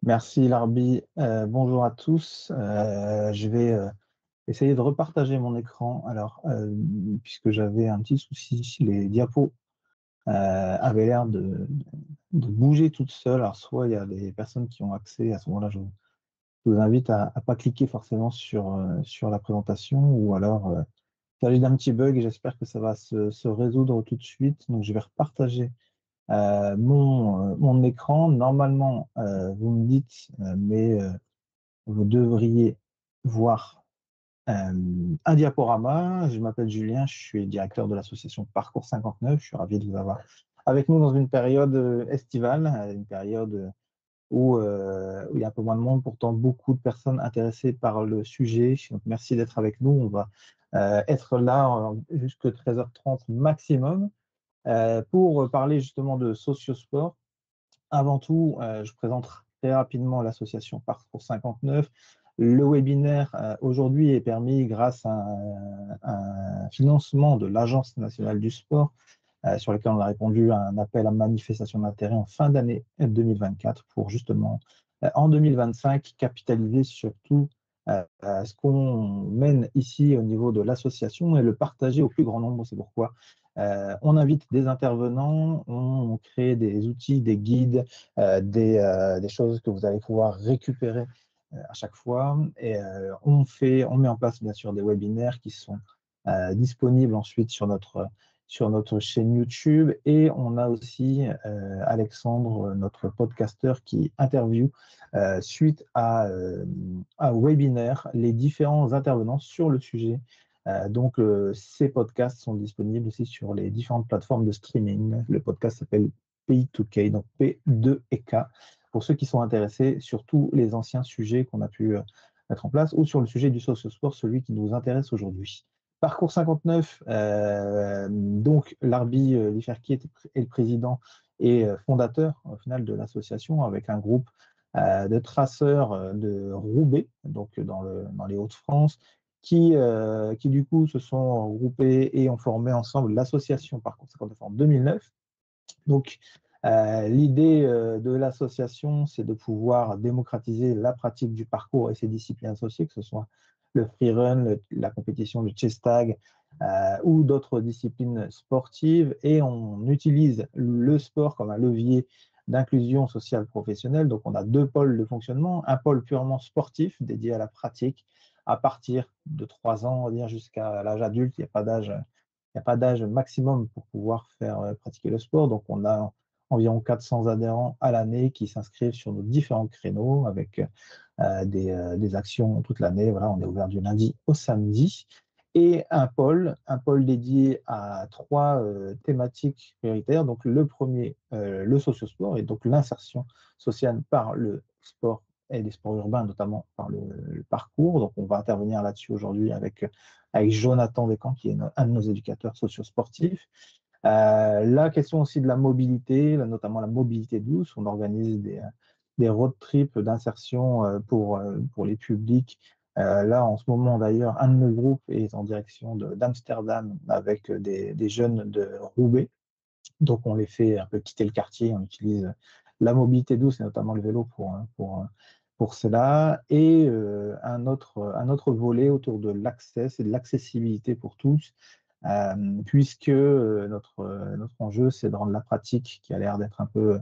Merci Larbi. Bonjour à tous. Je vais essayer de repartager mon écran. Alors, puisque j'avais un petit souci, les diapos avaient l'air de bouger toutes seules. Alors, soit il y a des personnes qui ont accès, à ce moment-là, je vous invite à ne pas cliquer forcément sur la présentation, ou alors il s'agit d'un petit bug et j'espère que ça va se résoudre tout de suite. Donc, je vais repartager mon écran. Normalement, vous me dites, mais vous devriez voir un diaporama. Je m'appelle Julien, je suis directeur de l'association Parcours 59. Je suis ravi de vous avoir avec nous dans une période estivale, une période où il y a un peu moins de monde, pourtant beaucoup de personnes intéressées par le sujet. Donc, merci d'être avec nous. On va être là jusqu'à 13h30 maximum pour parler justement de sociosport. Avant tout, je présente très rapidement l'association Parcours 59. Le webinaire aujourd'hui est permis grâce à un financement de l'Agence nationale du sport sur lequel on a répondu à un appel à manifestation d'intérêt en fin d'année 2024 pour justement en 2025 capitaliser sur tout ce qu'on mène ici au niveau de l'association et le partager au plus grand nombre. C'est pourquoi on invite des intervenants, on crée des outils, des guides, des choses que vous allez pouvoir récupérer à chaque fois. Et on met en place bien sûr des webinaires qui sont disponibles ensuite sur notre chaîne YouTube. Et on a aussi Alexandre, notre podcasteur, qui interviewe suite à un webinaire les différents intervenants sur le sujet. Donc, ces podcasts sont disponibles aussi sur les différentes plateformes de streaming. Le podcast s'appelle P2K, donc P2K, pour ceux qui sont intéressés sur tous les anciens sujets qu'on a pu mettre en place, ou sur le sujet du sociosport, celui qui nous intéresse aujourd'hui. Parcours 59, donc Larbi Liferki est le président et fondateur au final de l'association, avec un groupe de traceurs de Roubaix, donc dans les Hauts-de-France, qui du coup se sont regroupés et ont formé ensemble l'association Parcours 59 en 2009. Donc, l'idée de l'association, c'est de pouvoir démocratiser la pratique du parcours et ses disciplines associées, que ce soit le freerun, la compétition de chess tag ou d'autres disciplines sportives. Et on utilise le sport comme un levier d'inclusion sociale professionnelle. Donc, on a deux pôles de fonctionnement. Un pôle purement sportif, dédié à la pratique, à partir de 3 ans, on va dire, jusqu'à l'âge adulte. Il n'y a pas d'âge maximum pour pouvoir faire pratiquer le sport. Donc, on a environ 400 adhérents à l'année qui s'inscrivent sur nos différents créneaux avec des actions toute l'année. Voilà, on est ouvert du lundi au samedi. Et un pôle dédié à 3 thématiques prioritaires. Donc, le premier, le sociosport, et donc l'insertion sociale par le sport et les sports urbains, notamment par le parcours. Donc, on va intervenir là-dessus aujourd'hui avec Jonathan Descamps, qui est un de nos éducateurs sociosportifs. La question aussi de la mobilité, notamment la mobilité douce. On organise des road trips d'insertion pour les publics. Là, en ce moment, d'ailleurs, un de nos groupes est en direction d'Amsterdam avec des jeunes de Roubaix. Donc, on les fait un peu quitter le quartier. On utilise la mobilité douce et notamment le vélo pour cela. Et un autre volet autour de l'accès, c'est de l'accessibilité pour tous. Puisque notre enjeu, c'est de rendre la pratique, qui a l'air d'être un peu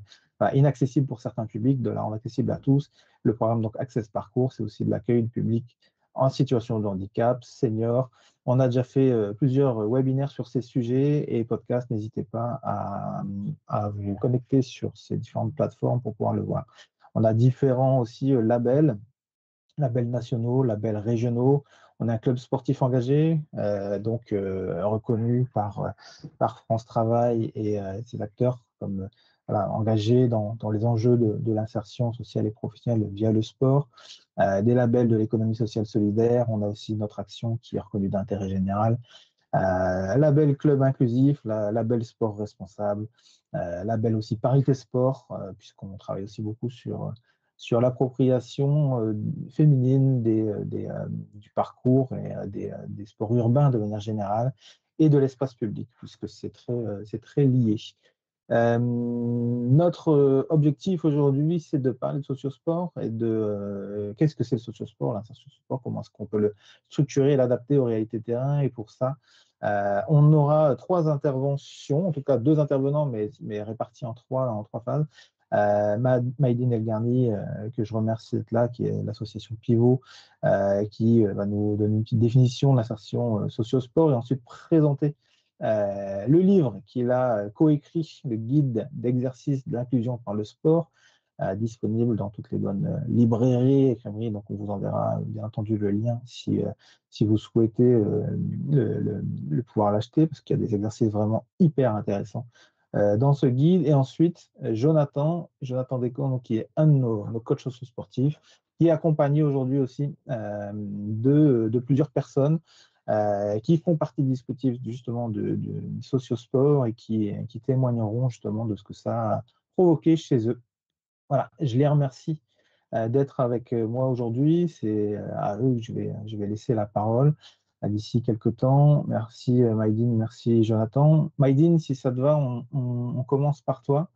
inaccessible pour certains publics, de la rendre accessible à tous. Le programme donc Access Parcours, c'est aussi de l'accueil du public en situation de handicap, seniors. On a déjà fait plusieurs webinaires sur ces sujets et podcasts. N'hésitez pas à vous connecter sur ces différentes plateformes pour pouvoir le voir. On a différents aussi labels nationaux, labels régionaux. On a un club sportif engagé, donc reconnu par France Travail et ses acteurs comme voilà, engagés dans les enjeux de l'insertion sociale et professionnelle via le sport. Des labels de l'économie sociale solidaire. On a aussi notre action qui est reconnue d'intérêt général. Label club inclusif, label sport responsable, label aussi parité sport, puisqu'on travaille aussi beaucoup sur l'appropriation féminine du parcours et des sports urbains de manière générale et de l'espace public, puisque c'est très lié. Notre objectif aujourd'hui, c'est de parler de sociosport et de qu'est-ce que c'est le sociosport, l'insertion sport, comment est-ce qu'on peut le structurer et l'adapter aux réalités terrain. Et pour ça, on aura 3 interventions, en tout cas 2 intervenants, mais répartis en trois phases. Maïdine Elgarni, que je remercie d'être là, qui est l'association Pivot, qui va nous donner une petite définition de l'insertion sociosport et ensuite présenter le livre qu'il a coécrit, le guide d'exercice d'inclusion par le sport, disponible dans toutes les bonnes librairies et crèmeries. Donc, on vous enverra bien entendu le lien si vous souhaitez le pouvoir l'acheter, parce qu'il y a des exercices vraiment hyper intéressants dans ce guide. Et ensuite, Jonathan Descamps, donc, qui est un de nos coachs socio-sportifs, qui est accompagné aujourd'hui aussi de plusieurs personnes qui font partie du dispositif justement de Sociosport et qui témoigneront justement de ce que ça a provoqué chez eux. Voilà, je les remercie d'être avec moi aujourd'hui. C'est à eux que je vais laisser la parole d'ici quelques temps. Merci Maïdine, merci Jonathan. Maïdine, si ça te va, on commence par toi.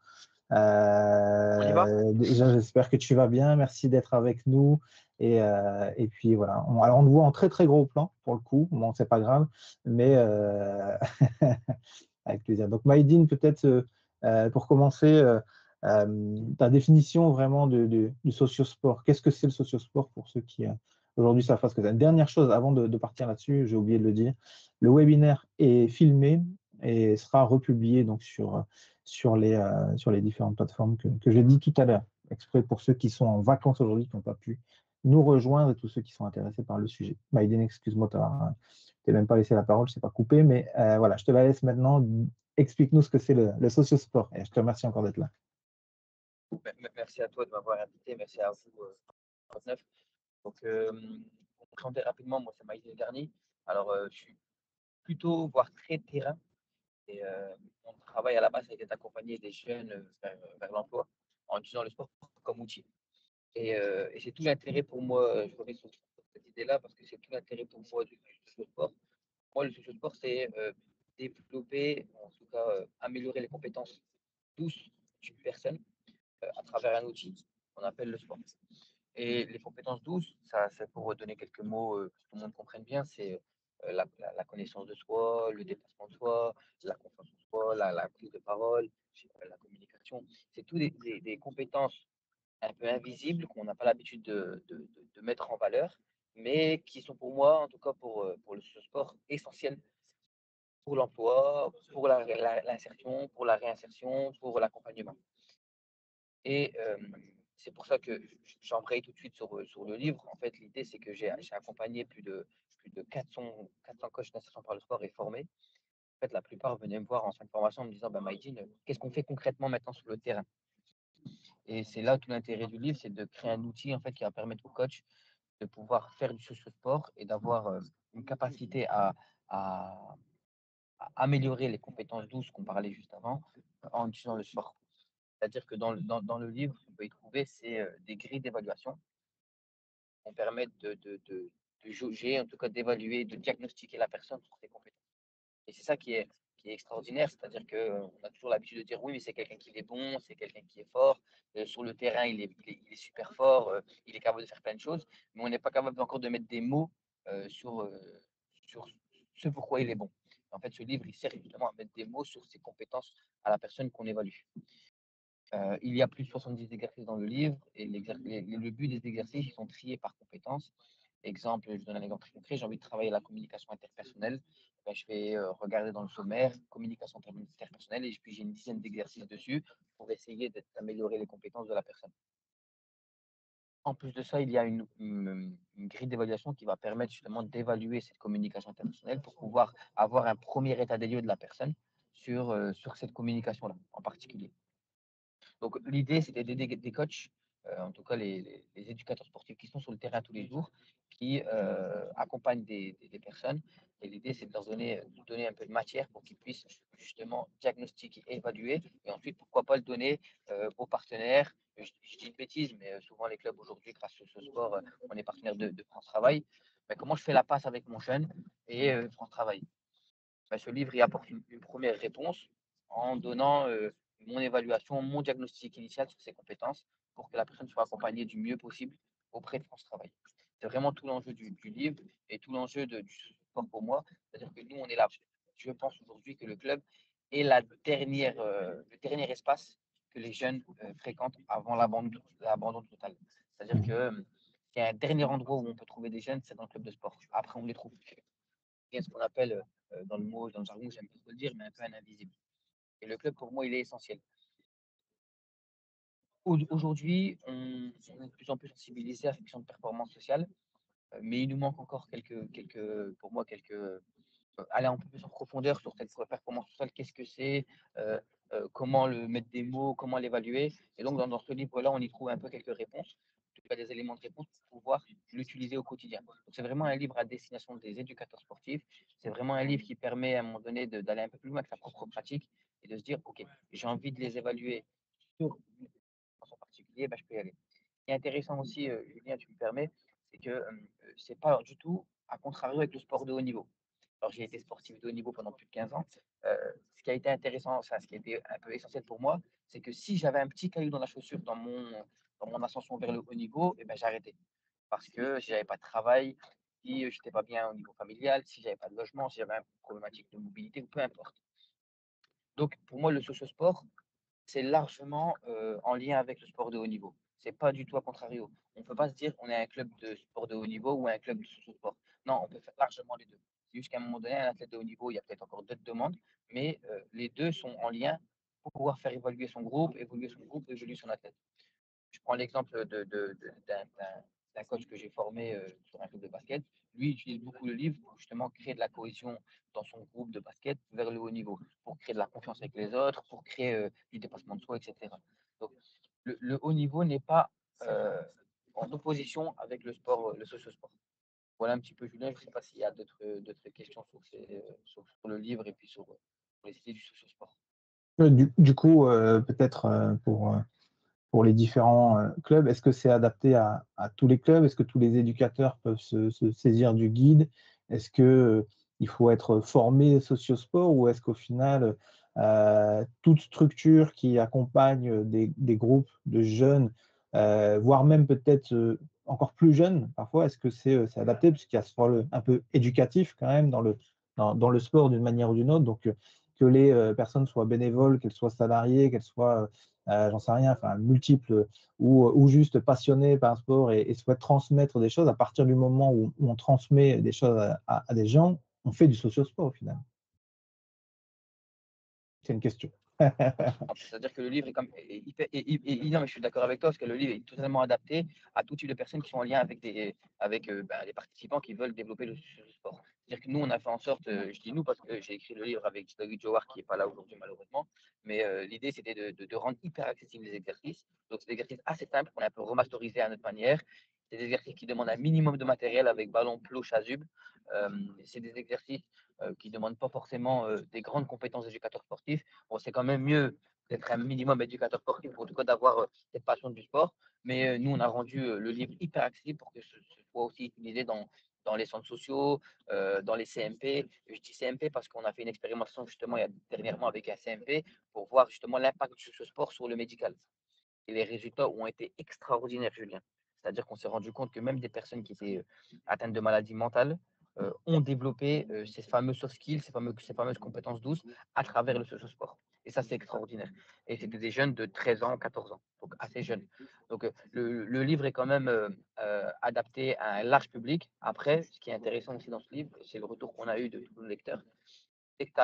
On y va? Déjà, j'espère que tu vas bien. Merci d'être avec nous. Et puis voilà. Alors, on te voit en très très gros plan pour le coup. Bon, c'est pas grave, mais avec plaisir. Donc, Maïdine, peut-être pour commencer, ta définition vraiment du sociosport. Qu'est-ce que c'est le sociosport pour ceux qui aujourd'hui savent pas ce que c'est? Une dernière chose avant de partir là-dessus, j'ai oublié de le dire. Le webinaire est filmé et sera republié donc sur les différentes plateformes que j'ai dit tout à l'heure, exprès pour ceux qui sont en vacances aujourd'hui, qui n'ont pas pu nous rejoindre et tous ceux qui sont intéressés par le sujet. Maïdine, excuse-moi, tu n'as même pas laissé la parole, je ne sais pas coupé, mais voilà, je te la laisse maintenant. Explique-nous ce que c'est le sociosport et je te remercie encore d'être là. Merci à toi de m'avoir invité. Merci à vous, 39. Donc, pour me présenter rapidement, moi, c'est Maïs Garni. Alors, je suis plutôt, voire très terrain. Et mon travail à la base, c'est d'accompagner des jeunes vers l'emploi en utilisant le sport comme outil. Et c'est tout l'intérêt pour moi, je reviens sur cette idée-là, parce que c'est tout l'intérêt pour moi du sport. Moi, le sport, c'est développer, en tout cas, améliorer les compétences douces d'une personne à travers un outil qu'on appelle le sport. Et les compétences douces, ça, c'est pour donner quelques mots que tout le monde comprenne bien, c'est la connaissance de soi, le dépassement de soi, la confiance en soi, la prise de parole, la communication. C'est tous des compétences un peu invisibles qu'on n'a pas l'habitude de mettre en valeur, mais qui sont pour moi, en tout cas pour le sport, essentielles pour l'emploi, pour l'insertion, pour la réinsertion, pour l'accompagnement. Et c'est pour ça que j'embraye tout de suite sur le livre. En fait, l'idée, c'est que j'ai accompagné plus de 400 coachs d'insertion par le sport et formés. En fait, la plupart venaient me voir en fin de formation en me disant, bah, Maïdine, qu'est-ce qu'on fait concrètement maintenant sur le terrain? Et c'est là tout l'intérêt du livre, c'est de créer un outil en fait, qui va permettre aux coachs de pouvoir faire du socio-sport et d'avoir une capacité à, à améliorer les compétences douces qu'on parlait juste avant en utilisant le sport. C'est-à-dire que dans le livre, on peut y trouver des grilles d'évaluation qui vont permettre de jauger, en tout cas d'évaluer, de diagnostiquer la personne sur ses compétences. Et c'est ça qui est extraordinaire, c'est-à-dire qu'on a toujours l'habitude de dire oui, mais c'est quelqu'un qui est bon, c'est quelqu'un qui est fort, sur le terrain, il est super fort, il est capable de faire plein de choses, mais on n'est pas capable encore de mettre des mots sur ce pourquoi il est bon. En fait, ce livre, il sert justement à mettre des mots sur ses compétences à la personne qu'on évalue. Il y a plus de 70 exercices dans le livre et le but des exercices, ils sont triés par compétences. Exemple, je donne un exemple très concret, j'ai envie de travailler la communication interpersonnelle. Ben, je vais regarder dans le sommaire, communication interpersonnelle, et puis j'ai une dizaine d'exercices dessus pour essayer d'améliorer les compétences de la personne. En plus de ça, il y a une grille d'évaluation qui va permettre justement d'évaluer cette communication interpersonnelle pour pouvoir avoir un premier état des lieux de la personne sur cette communication-là en particulier. Donc, l'idée, c'était d'aider des coachs, en tout cas les éducateurs sportifs qui sont sur le terrain tous les jours, qui accompagnent des personnes. Et l'idée, c'est de leur donner un peu de matière pour qu'ils puissent justement diagnostiquer, évaluer, et ensuite, pourquoi pas le donner aux partenaires. Je dis une bêtise, mais souvent les clubs aujourd'hui, grâce à ce sport, on est partenaire de France Travail. Mais comment je fais la passe avec mon jeune et France Travail? Ben, ce livre y apporte une première réponse en donnant mon évaluation, mon diagnostic initial sur ses compétences pour que la personne soit accompagnée du mieux possible auprès de France Travail. C'est vraiment tout l'enjeu du livre et tout l'enjeu du sport pour moi. C'est-à-dire que nous, on est là. Je pense aujourd'hui que le club est le dernier espace que les jeunes fréquentent avant l'abandon total. C'est-à-dire qu'il y a un dernier endroit où on peut trouver des jeunes, c'est dans le club de sport. Après, on les trouve. Il y a ce qu'on appelle, dans le jargon, j'aime pas trop le dire, mais un peu un invisible. Et le club, pour moi, il est essentiel. Aujourd'hui, on est de plus en plus sensibilisé à la question de performance sociale, mais il nous manque encore pour moi, aller un peu plus en profondeur sur cette performance sociale. Qu'est-ce que c'est, comment le mettre des mots, comment l'évaluer. Et donc, dans ce livre-là, on y trouve un peu quelques réponses, en tout cas des éléments de réponse pour pouvoir l'utiliser au quotidien. Donc, c'est vraiment un livre à destination des éducateurs sportifs. C'est vraiment un livre qui permet à un moment donné d'aller un peu plus loin que sa propre pratique et de se dire, OK, j'ai envie de les évaluer sur une en particulier, je peux y aller. Ce qui est intéressant aussi, Julien, tu me permets, c'est que c'est pas du tout à contrario avec le sport de haut niveau. Alors, j'ai été sportif de haut niveau pendant plus de 15 ans. Ce qui a été intéressant, ce qui a été un peu essentiel pour moi, c'est que si j'avais un petit caillou dans la chaussure dans mon ascension vers le haut niveau, j'arrêtais. Parce que si j'avais pas de travail, si je n'étais pas bien au niveau familial, si j'avais pas de logement, si j'avais une problématique de mobilité, ou peu importe. Donc, pour moi, le socio-sport, c'est largement en lien avec le sport de haut niveau. C'est pas du tout à contrario. On ne peut pas se dire qu'on est un club de sport de haut niveau ou un club de sport. Non, on peut faire largement les deux. C'est juste qu'à un moment donné, un athlète de haut niveau, il y a peut-être encore d'autres demandes, mais les deux sont en lien pour pouvoir faire évoluer son groupe, évoluer son athlète. Je prends l'exemple d'un coach que j'ai formé sur un club de basket. Lui, il utilise beaucoup le livre pour justement créer de la cohésion dans son groupe de basket vers le haut niveau, pour créer de la confiance avec les autres, pour créer du dépassement de soi, etc. Donc, le haut niveau n'est pas en opposition avec le sport, le socio-sport. Voilà un petit peu, Julien. Je ne sais pas s'il y a d'autres questions sur le livre et puis sur les idées du socio-sport. Du coup, peut-être pour les différents clubs, est-ce que c'est adapté à tous les clubs? Est-ce que tous les éducateurs peuvent se saisir du guide? Est-ce que il faut être formé socio-sport ou est-ce qu'au final, toute structure qui accompagne des groupes de jeunes, voire même peut-être encore plus jeunes, parfois, est-ce que c'est adapté? Puisqu'il y a ce rôle un peu éducatif quand même dans le sport d'une manière ou d'une autre. Donc, que les personnes soient bénévoles, qu'elles soient salariées, qu'elles soient j'en sais rien, enfin multiples ou juste passionnés par un sport et souhaitent transmettre des choses, à partir du moment où on transmet des choses à des gens, on fait du socio-sport au final. C'est une question. C'est-à-dire que le livre est comme non, mais je suis d'accord avec toi parce que le livre est totalement adapté à tout type de personnes qui sont en lien avec les participants qui veulent développer le sport. C'est-à-dire que nous, on a fait en sorte, je dis nous parce que j'ai écrit le livre avec David Jowar qui n'est pas là aujourd'hui malheureusement, mais l'idée c'était de rendre hyper accessibles les exercices. Donc c'est des exercices assez simples qu'on a un peu remasterisés à notre manière. C'est des exercices qui demandent un minimum de matériel avec ballon, ploche, chasuble. C'est des exercices qui ne demandent pas forcément des grandes compétences d'éducateur sportif. Bon, c'est quand même mieux d'être un minimum éducateur sportif, pour en tout cas d'avoir cette passion du sport. Mais nous, on a rendu le livre hyper accessible pour que ce soit aussi utilisé dans les centres sociaux, dans les CMP. Je dis CMP parce qu'on a fait une expérimentation justement dernièrement avec un CMP pour voir justement l'impact de ce sport sur le médical. Et les résultats ont été extraordinaires, Julien. C'est-à-dire qu'on s'est rendu compte que même des personnes qui étaient atteintes de maladies mentales ont développé ces fameux soft skills, ces fameuses compétences douces à travers le socio-sport. Et ça, c'est extraordinaire. Et c'était des jeunes de 13 ans, 14 ans, donc assez jeunes. Donc le livre est quand même adapté à un large public. Après, ce qui est intéressant aussi dans ce livre, c'est le retour qu'on a eu de tous nos lecteurs, c'est que tu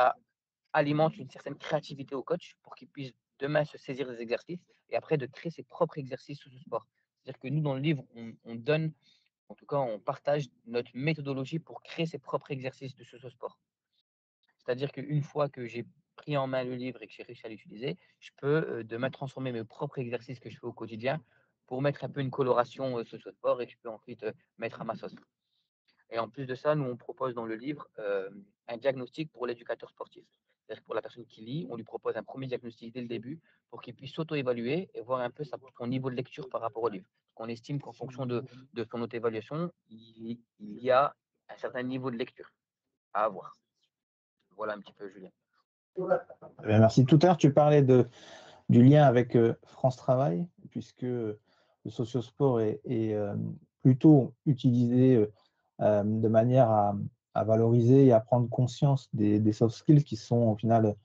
alimentes une certaine créativité au coach pour qu'il puisse demain se saisir des exercices et après de créer ses propres exercices sous ce sport. C'est-à-dire que nous, dans le livre, on donne, en tout cas, on partage notre méthodologie pour créer ses propres exercices de ce sport. C'est-à-dire qu'une fois que j'ai pris en main le livre et que j'ai réussi à l'utiliser, je peux demain transformer mes propres exercices que je fais au quotidien pour mettre un peu une coloration sur ce sport et que je peux ensuite mettre à ma sauce. Et en plus de ça, nous, on propose dans le livre un diagnostic pour l'éducateur sportif. C'est-à-dire que pour la personne qui lit, on lui propose un premier diagnostic dès le début pour qu'il puisse s'auto-évaluer et voir un peu son niveau de lecture par rapport au livre. On estime qu'en fonction de son auto-évaluation, il y a un certain niveau de lecture à avoir. Voilà un petit peu, Julien. Merci. Tout à l'heure, tu parlais du lien avec France Travail, puisque le sociosport est plutôt utilisé de manière à valoriser et à prendre conscience des soft skills qui sont au final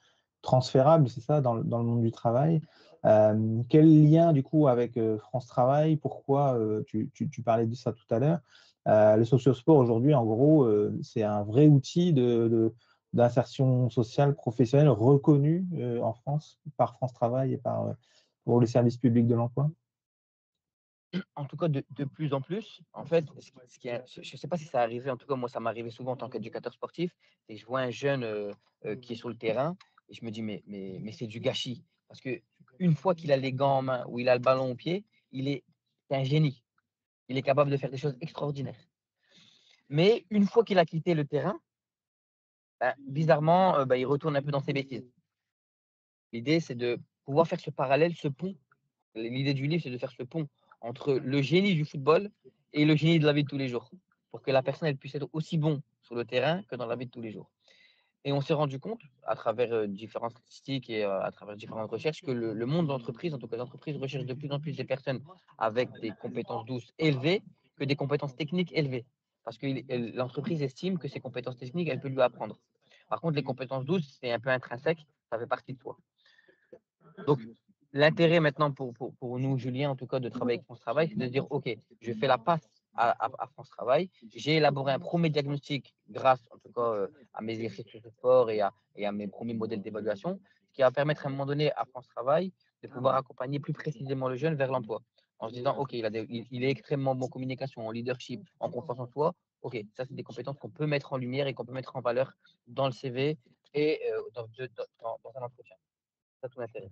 transférables, c'est ça, dans le monde du travail. Quel lien du coup avec France Travail? Pourquoi tu parlais de ça tout à l'heure? Le sociosport aujourd'hui, en gros, c'est un vrai outil d'insertion sociale professionnelle reconnu en France par France Travail et pour les services publics de l'emploi. En tout cas, de plus en plus, en fait, je ne sais pas si ça arrivait, en tout cas, moi, ça m'arrivait souvent en tant qu'éducateur sportif, et je vois un jeune qui est sur le terrain, et je me dis, mais c'est du gâchis. Parce que une fois qu'il a les gants en main ou il a le ballon au pied, c'est un génie. Il est capable de faire des choses extraordinaires. Mais une fois qu'il a quitté le terrain, ben, bizarrement, ben, il retourne un peu dans ses bêtises. L'idée, c'est de pouvoir faire ce parallèle, ce pont. L'idée du livre, c'est de faire ce pont entre le génie du football et le génie de la vie de tous les jours, pour que la personne elle puisse être aussi bon sur le terrain que dans la vie de tous les jours. Et on s'est rendu compte, à travers différentes statistiques et à travers différentes recherches, que le monde de l'entreprise, en tout cas les entreprises, recherchent de plus en plus des personnes avec des compétences douces élevées que des compétences techniques élevées. Parce que l'entreprise estime que ces compétences techniques, elle peut lui apprendre. Par contre, les compétences douces, c'est un peu intrinsèque, ça fait partie de toi. Donc, l'intérêt maintenant pour nous, Julien, en tout cas, de travailler avec France Travail, c'est de dire, OK, je fais la passe à France Travail. J'ai élaboré un premier diagnostic grâce, en tout cas, à mes exercices de sport et à mes premiers modèles d'évaluation, ce qui va permettre à un moment donné à France Travail de pouvoir accompagner plus précisément le jeune vers l'emploi. En se disant, OK, il est extrêmement bon en communication, en leadership, en confiance en soi. OK, ça, c'est des compétences qu'on peut mettre en lumière et qu'on peut mettre en valeur dans le CV et dans un entretien. Ça, tout l'intérêt.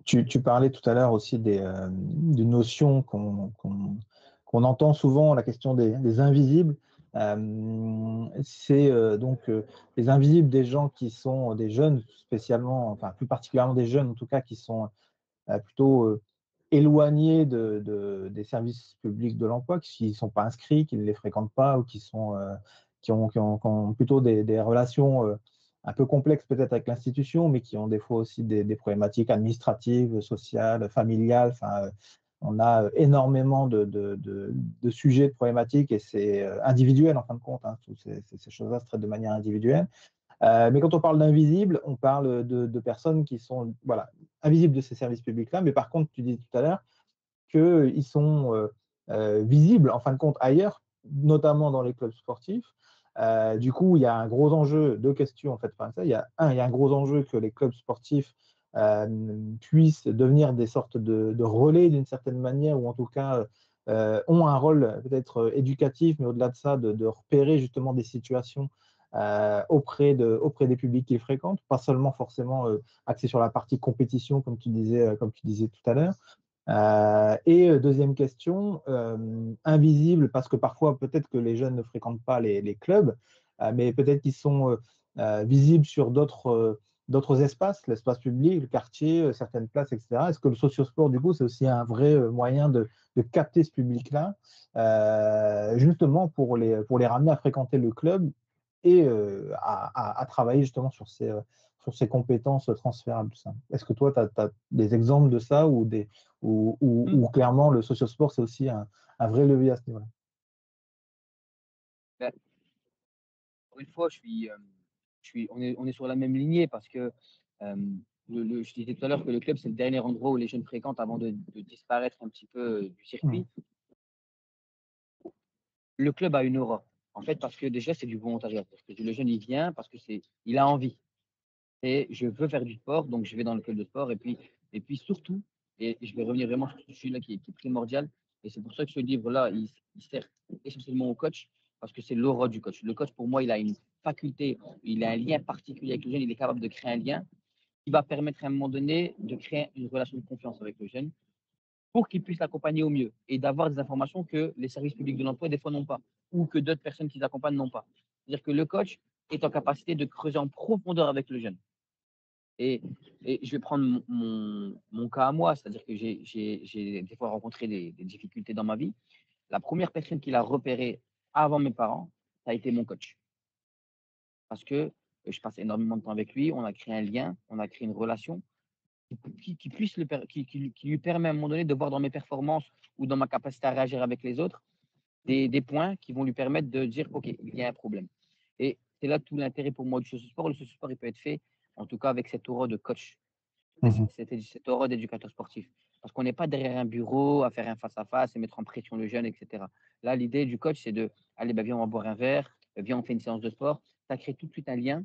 Tu parlais tout à l'heure aussi d'une notion qu'on entend souvent, la question des invisibles. C'est donc les invisibles des gens qui sont des jeunes spécialement, enfin plus particulièrement des jeunes en tout cas, qui sont plutôt éloignés des services publics de l'emploi, qui ne sont pas inscrits, qui ne les fréquentent pas ou qui ont plutôt des relations un peu complexes peut-être avec l'institution, mais qui ont des fois aussi des problématiques administratives, sociales, familiales. Enfin, on a énormément de sujets, de problématiques, et c'est individuel en fin de compte. Hein, toutes ces choses-là se traitent de manière individuelle. Mais quand on parle d'invisibles, on parle de personnes qui sont voilà, invisibles de ces services publics-là. Mais par contre, tu disais tout à l'heure qu'ils sont visibles, en fin de compte, ailleurs, notamment dans les clubs sportifs. Du coup, il y a un gros enjeu, deux questions en fait. Enfin, ça, il y a un gros enjeu que les clubs sportifs puissent devenir des sortes de relais d'une certaine manière, ou en tout cas ont un rôle peut-être éducatif, mais au-delà de ça, de repérer justement des situations auprès des publics qu'ils fréquentent, pas seulement forcément axé sur la partie compétition, comme tu disais tout à l'heure. Et deuxième question, invisible, parce que parfois peut-être que les jeunes ne fréquentent pas les clubs, mais peut-être qu'ils sont visibles sur d'autres espaces, l'espace public, le quartier, certaines places, etc. Est-ce que le sociosport, du coup, c'est aussi un vrai moyen de capter ce public-là, justement pour les ramener à fréquenter le club et à travailler justement sur ces compétences transférables, tout ça. Est-ce que toi, tu as des exemples de ça ou clairement le sociosport, c'est aussi un vrai levier à ce niveau-là? Ben, encore une fois, on est sur la même lignée parce que je disais tout à l'heure que le club, c'est le dernier endroit où les jeunes fréquentent avant de disparaître un petit peu du Mmh. circuit. Le club a une aura. En fait, parce que déjà, c'est du volontariat. Parce que le jeune, il vient parce il a envie. Et je veux faire du sport, donc je vais dans le club de sport. Et puis surtout, et je vais revenir vraiment sur ce sujet-là qui est primordial, et c'est pour ça que ce livre-là, il sert essentiellement au coach, parce que c'est l'aura du coach. Le coach, pour moi, il a une faculté, il a un lien particulier avec le jeune, il est capable de créer un lien qui va permettre à un moment donné de créer une relation de confiance avec le jeune pour qu'il puisse l'accompagner au mieux et d'avoir des informations que les services publics de l'emploi, des fois, n'ont pas, ou que d'autres personnes qui l'accompagnent n'ont pas. C'est-à-dire que le coach est en capacité de creuser en profondeur avec le jeune. Et, et je vais prendre mon cas à moi, c'est-à-dire que j'ai des fois rencontré des difficultés dans ma vie. La première personne qui l'a repéré avant mes parents, ça a été mon coach. Parce que je passe énormément de temps avec lui, on a créé un lien, on a créé une relation. qui lui permet à un moment donné de voir dans mes performances ou dans ma capacité à réagir avec les autres des points qui vont lui permettre de dire, OK, il y a un problème. Et c'est là tout l'intérêt pour moi du socio-sport. Le socio-sport, il peut être fait, en tout cas avec cette aura de coach, Mhm. cette aura d'éducateur sportif. Parce qu'on n'est pas derrière un bureau à faire un face-à-face et mettre en pression le jeune, etc. Là, l'idée du coach, c'est de, allez, bah, viens, on va boire un verre, viens, on fait une séance de sport. Ça crée tout de suite un lien.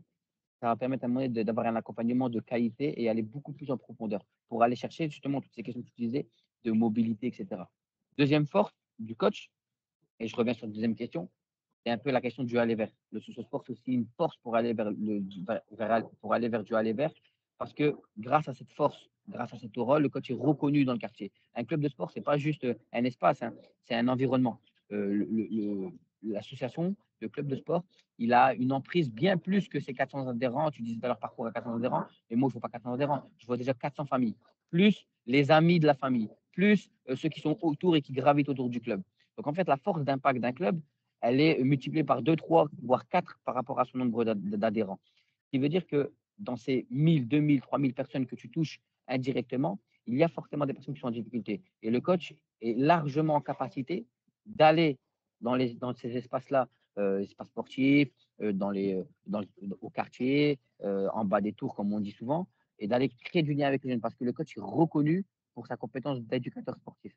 Ça va permettre à un moment donné d'avoir un accompagnement de qualité et aller beaucoup plus en profondeur pour aller chercher justement toutes ces questions que tu disais de mobilité, etc. Deuxième force du coach, et je reviens sur la deuxième question, c'est un peu la question du aller vers. Le socio-sport, c'est aussi une force pour aller pour aller vers du aller vers, parce que grâce à cette force, grâce à cette aura, le coach est reconnu dans le quartier. Un club de sport, c'est pas juste un espace, hein, c'est un environnement. L'association, le club de sport, il a une emprise bien plus que ces 400 adhérents. Tu disais tout à l'heure parcours à 400 adhérents, mais moi, je ne vois pas 400 adhérents, je vois déjà 400 familles, plus les amis de la famille, plus ceux qui sont autour et qui gravitent autour du club. Donc, en fait, la force d'impact d'un club, elle est multipliée par 2, 3, voire 4 par rapport à son nombre d'adhérents. Ce qui veut dire que dans ces 1000, 2000, 3000 personnes que tu touches indirectement, il y a forcément des personnes qui sont en difficulté. Et le coach est largement en capacité d'aller dans ces espaces-là, espaces sportifs, au quartier, en bas des tours, comme on dit souvent, et d'aller créer du lien avec les jeunes parce que le coach est reconnu pour sa compétence d'éducateur sportif.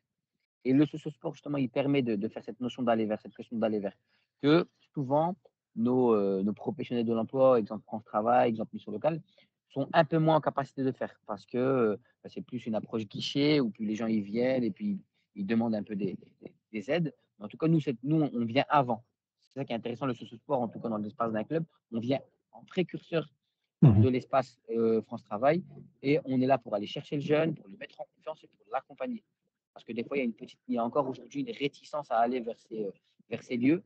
Et le socio-sport, justement, il permet de faire cette notion d'aller vers, cette question d'aller vers. Que souvent, nos professionnels de l'emploi, exemple France Travail, exemple mission locale, sont un peu moins en capacité de faire parce que c'est plus une approche guichet où puis les gens ils viennent et puis ils demandent un peu des aides. Mais en tout cas, nous, on vient avant. C'est ça qui est intéressant, le socio-sport, en tout cas dans l'espace d'un club. On vient en précurseur de Mhm. l'espace France Travail et on est là pour aller chercher le jeune, pour le mettre en confiance et pour l'accompagner. Parce que des fois, il y a encore aujourd'hui une réticence à aller vers ces lieux.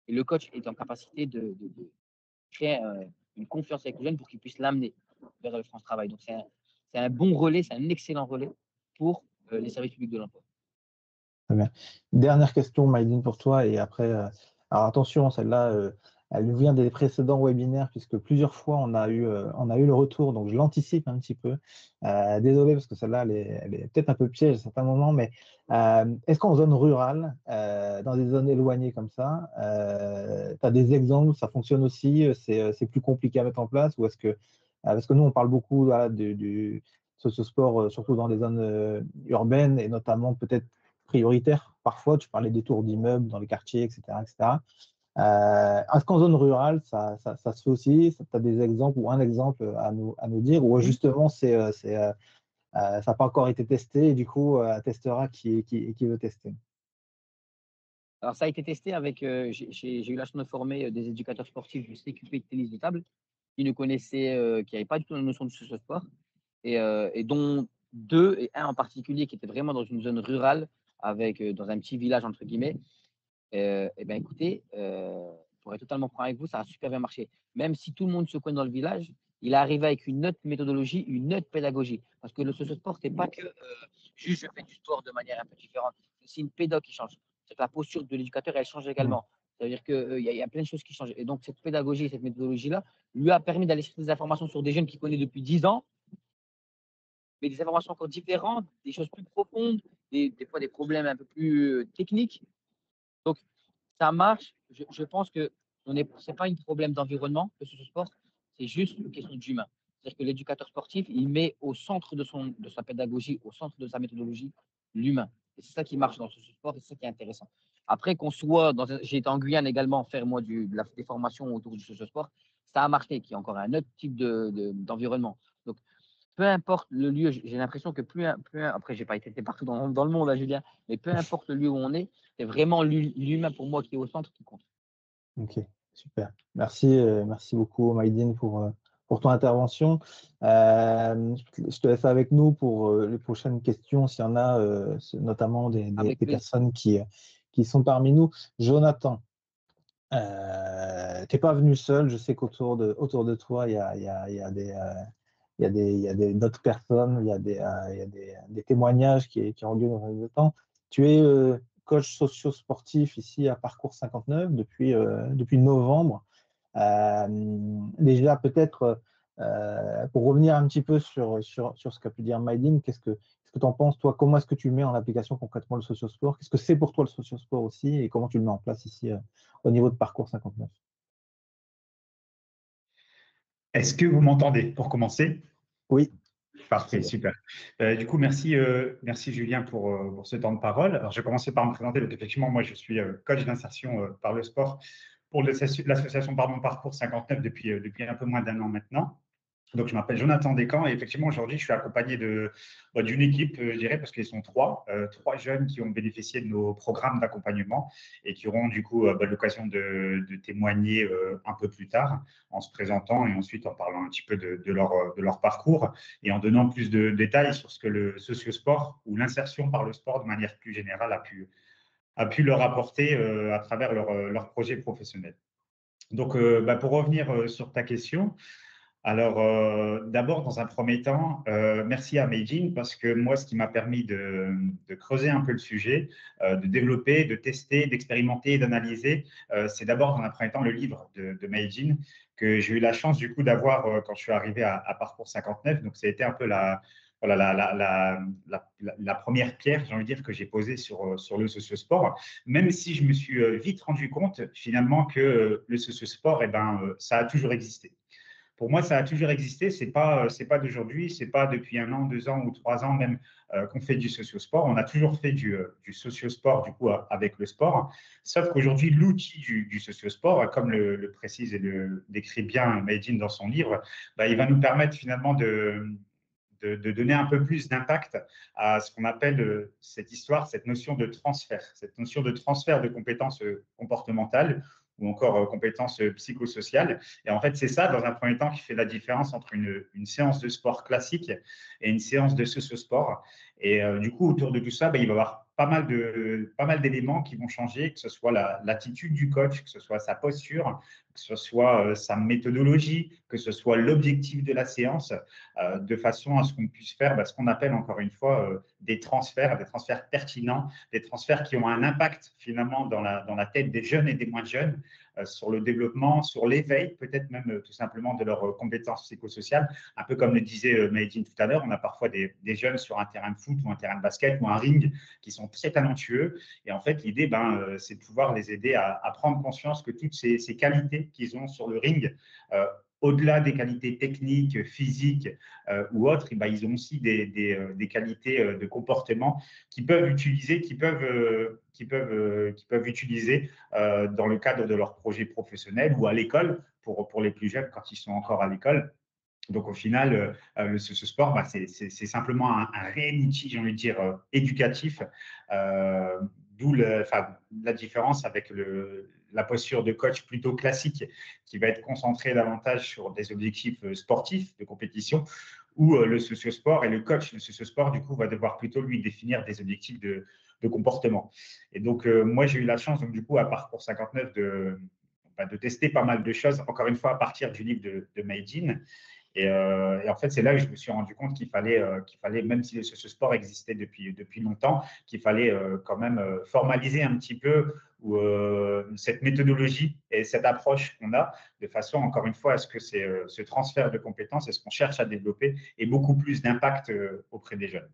Et le coach est en capacité de créer une confiance avec le jeune pour qu'il puisse l'amener vers le France Travail. Donc, c'est un bon relais, c'est un excellent relais pour les services publics de l'emploi. Très bien. Dernière question, Maïdine, pour toi. Et après, alors attention, celle-là, elle nous vient des précédents webinaires, puisque plusieurs fois, on a eu le retour. Donc, je l'anticipe un petit peu. Désolé, parce que celle-là, elle est peut-être un peu piège à certains moments. Mais est-ce qu'en zone rurale, dans des zones éloignées comme ça, tu as des exemples où ça fonctionne aussi? C'est plus compliqué à mettre en place? Ou est-ce que, parce que nous, on parle beaucoup voilà, du socio-sport, surtout dans les zones urbaines, et notamment peut-être prioritaire. Parfois, tu parlais des tours d'immeubles dans les quartiers, etc. etc. Est-ce qu'en zone rurale, ça se fait aussi? Tu as des exemples ou un exemple à nous dire? Ou Mhm. justement, ça n'a pas encore été testé et du coup, testera qui veut tester? Alors, ça a été testé avec, j'ai eu la chance de former des éducateurs sportifs du CQP de tennis de table qui ne connaissaient, qui n'avaient pas du tout la notion de ce sport et dont deux, et un en particulier qui était vraiment dans une zone rurale, avec, dans un petit village, entre guillemets. Et ben écoutez, pour être totalement franc avec vous, ça a super bien marché. Même si tout le monde se connaît dans le village, il est arrivé avec une autre méthodologie, une autre pédagogie. Parce que le socio-sport, c'est pas que juste je fais du sport de manière un peu différente. C'est aussi une pédagogie qui change. C'est que la posture de l'éducateur, elle change Mm. également. C'est-à-dire qu'il y a plein de choses qui changent. Et donc, cette pédagogie, cette méthodologie-là, lui a permis d'aller chercher des informations sur des jeunes qu'il connaît depuis 10 ans, mais des informations encore différentes, des choses plus profondes, des fois des problèmes un peu plus techniques. Donc, ça marche. Je pense que ce n'est pas un problème d'environnement, que ce sport, c'est juste une question d'humain. C'est-à-dire que l'éducateur sportif, il met au centre de sa pédagogie, au centre de sa méthodologie, l'humain. Et c'est ça qui marche dans ce sport et c'est ça qui est intéressant. Après qu'on soit j'ai été en Guyane également faire moi des formations autour du ce sport, ça a marché, qui est encore un autre type d'environnement. Donc, peu importe le lieu, j'ai l'impression que après, j'ai pas été partout dans le monde, hein, Julien, mais peu importe le lieu où on est, c'est vraiment l'humain pour moi qui est au centre qui compte. Ok, super. Merci beaucoup, Maïdine, pour ton intervention. Je te laisse avec nous pour les prochaines questions, s'il y en a, notamment Avec des plaisir. personnes qui sont parmi nous. Jonathan, t'es pas venu seul. Je sais autour de toi, il y a d'autres personnes, il y a des témoignages qui ont lieu dans le temps. Tu es coach socio-sportif ici à Parcours 59 depuis novembre. Déjà, peut-être Pour revenir un petit peu sur ce qu'a pu dire Maïdine, qu'est-ce que tu en penses, toi? Comment est-ce que tu mets en application concrètement le sociosport? Qu'est-ce que c'est pour toi le sociosport aussi et comment tu le mets en place ici au niveau de Parcours 59? Est-ce que vous m'entendez pour commencer? Oui, très Parfait, bien. super. Du coup, merci Julien pour ce temps de parole. Alors, je vais commencer par me présenter. Donc, effectivement, moi, je suis coach d'insertion par le sport pour l'association Parcours 59 depuis un peu moins d'un an maintenant. Donc, je m'appelle Jonathan Descamps et effectivement, aujourd'hui, je suis accompagné d'une équipe, je dirais, parce qu'ils sont trois jeunes qui ont bénéficié de nos programmes d'accompagnement et qui auront du coup l'occasion de témoigner un peu plus tard en se présentant et ensuite en parlant un petit peu de leur parcours et en donnant plus de détails sur ce que le sociosport ou l'insertion par le sport de manière plus générale a pu leur apporter à travers leur projet professionnel. Donc, pour revenir sur ta question, alors, d'abord, dans un premier temps, merci à Meijin parce que moi, ce qui m'a permis de creuser un peu le sujet, de développer, de tester, d'expérimenter et d'analyser, c'est d'abord, dans un premier temps, le livre de Meijin que j'ai eu la chance, du coup, d'avoir quand je suis arrivé à Parcours 59. Donc, ça a été un peu voilà, la première pierre, j'ai envie de dire, que j'ai posée sur le sociosport, même si je me suis vite rendu compte, finalement, que le sociosport, eh ben, ça a toujours existé. Pour moi, ça a toujours existé. C'est pas d'aujourd'hui, c'est pas depuis un an, 2 ans ou 3 ans même qu'on fait du sociosport. On a toujours fait du sociosport du coup avec le sport. Sauf qu'aujourd'hui, l'outil du sociosport, comme le précise et le décrit bien Meijin dans son livre, il va nous permettre finalement de donner un peu plus d'impact à ce qu'on appelle cette histoire, cette notion de transfert de compétences comportementales ou encore compétences psychosociales. Et en fait, c'est ça, dans un premier temps, qui fait la différence entre une séance de sport classique et une séance de socio-sport. Et du coup, autour de tout ça, il va y avoir pas mal d'éléments qui vont changer, que ce soit l'attitude du coach, que ce soit sa posture, que ce soit sa méthodologie, que ce soit l'objectif de la séance, de façon à ce qu'on puisse faire ce qu'on appelle encore une fois des transferts pertinents, des transferts qui ont un impact finalement dans la tête des jeunes et des moins jeunes, sur le développement, sur l'éveil, peut-être même tout simplement de leurs compétences psychosociales. Un peu comme le disait Maïdine tout à l'heure, on a parfois des jeunes sur un terrain de foot ou un terrain de basket ou un ring qui sont très talentueux. Et en fait, l'idée, c'est de pouvoir les aider à prendre conscience que toutes ces qualités qu'ils ont sur le ring, au-delà des qualités techniques, physiques ou autres, ils ont aussi des qualités de comportement qu'ils peuvent utiliser, qu'ils peuvent utiliser dans le cadre de leur projet professionnel ou à l'école pour les plus jeunes quand ils sont encore à l'école. Donc, au final, ce sport, c'est simplement un réel outil, j'ai envie de dire, éducatif, d'où la différence avec la posture de coach plutôt classique, qui va être concentré davantage sur des objectifs sportifs de compétition, où le sociosport et le coach de sociosport, du coup, va devoir plutôt lui définir des objectifs de comportement. Et donc, moi, j'ai eu la chance, donc, du coup, à Parcours 59, de tester pas mal de choses, encore une fois, à partir du livre de Meijin. Et en fait, c'est là que je me suis rendu compte qu'il fallait, même si ce sport existait depuis longtemps, qu'il fallait quand même formaliser un petit peu cette méthodologie et cette approche qu'on a, de façon, encore une fois, à ce que ce transfert de compétences et ce qu'on cherche à développer ait beaucoup plus d'impact auprès des jeunes.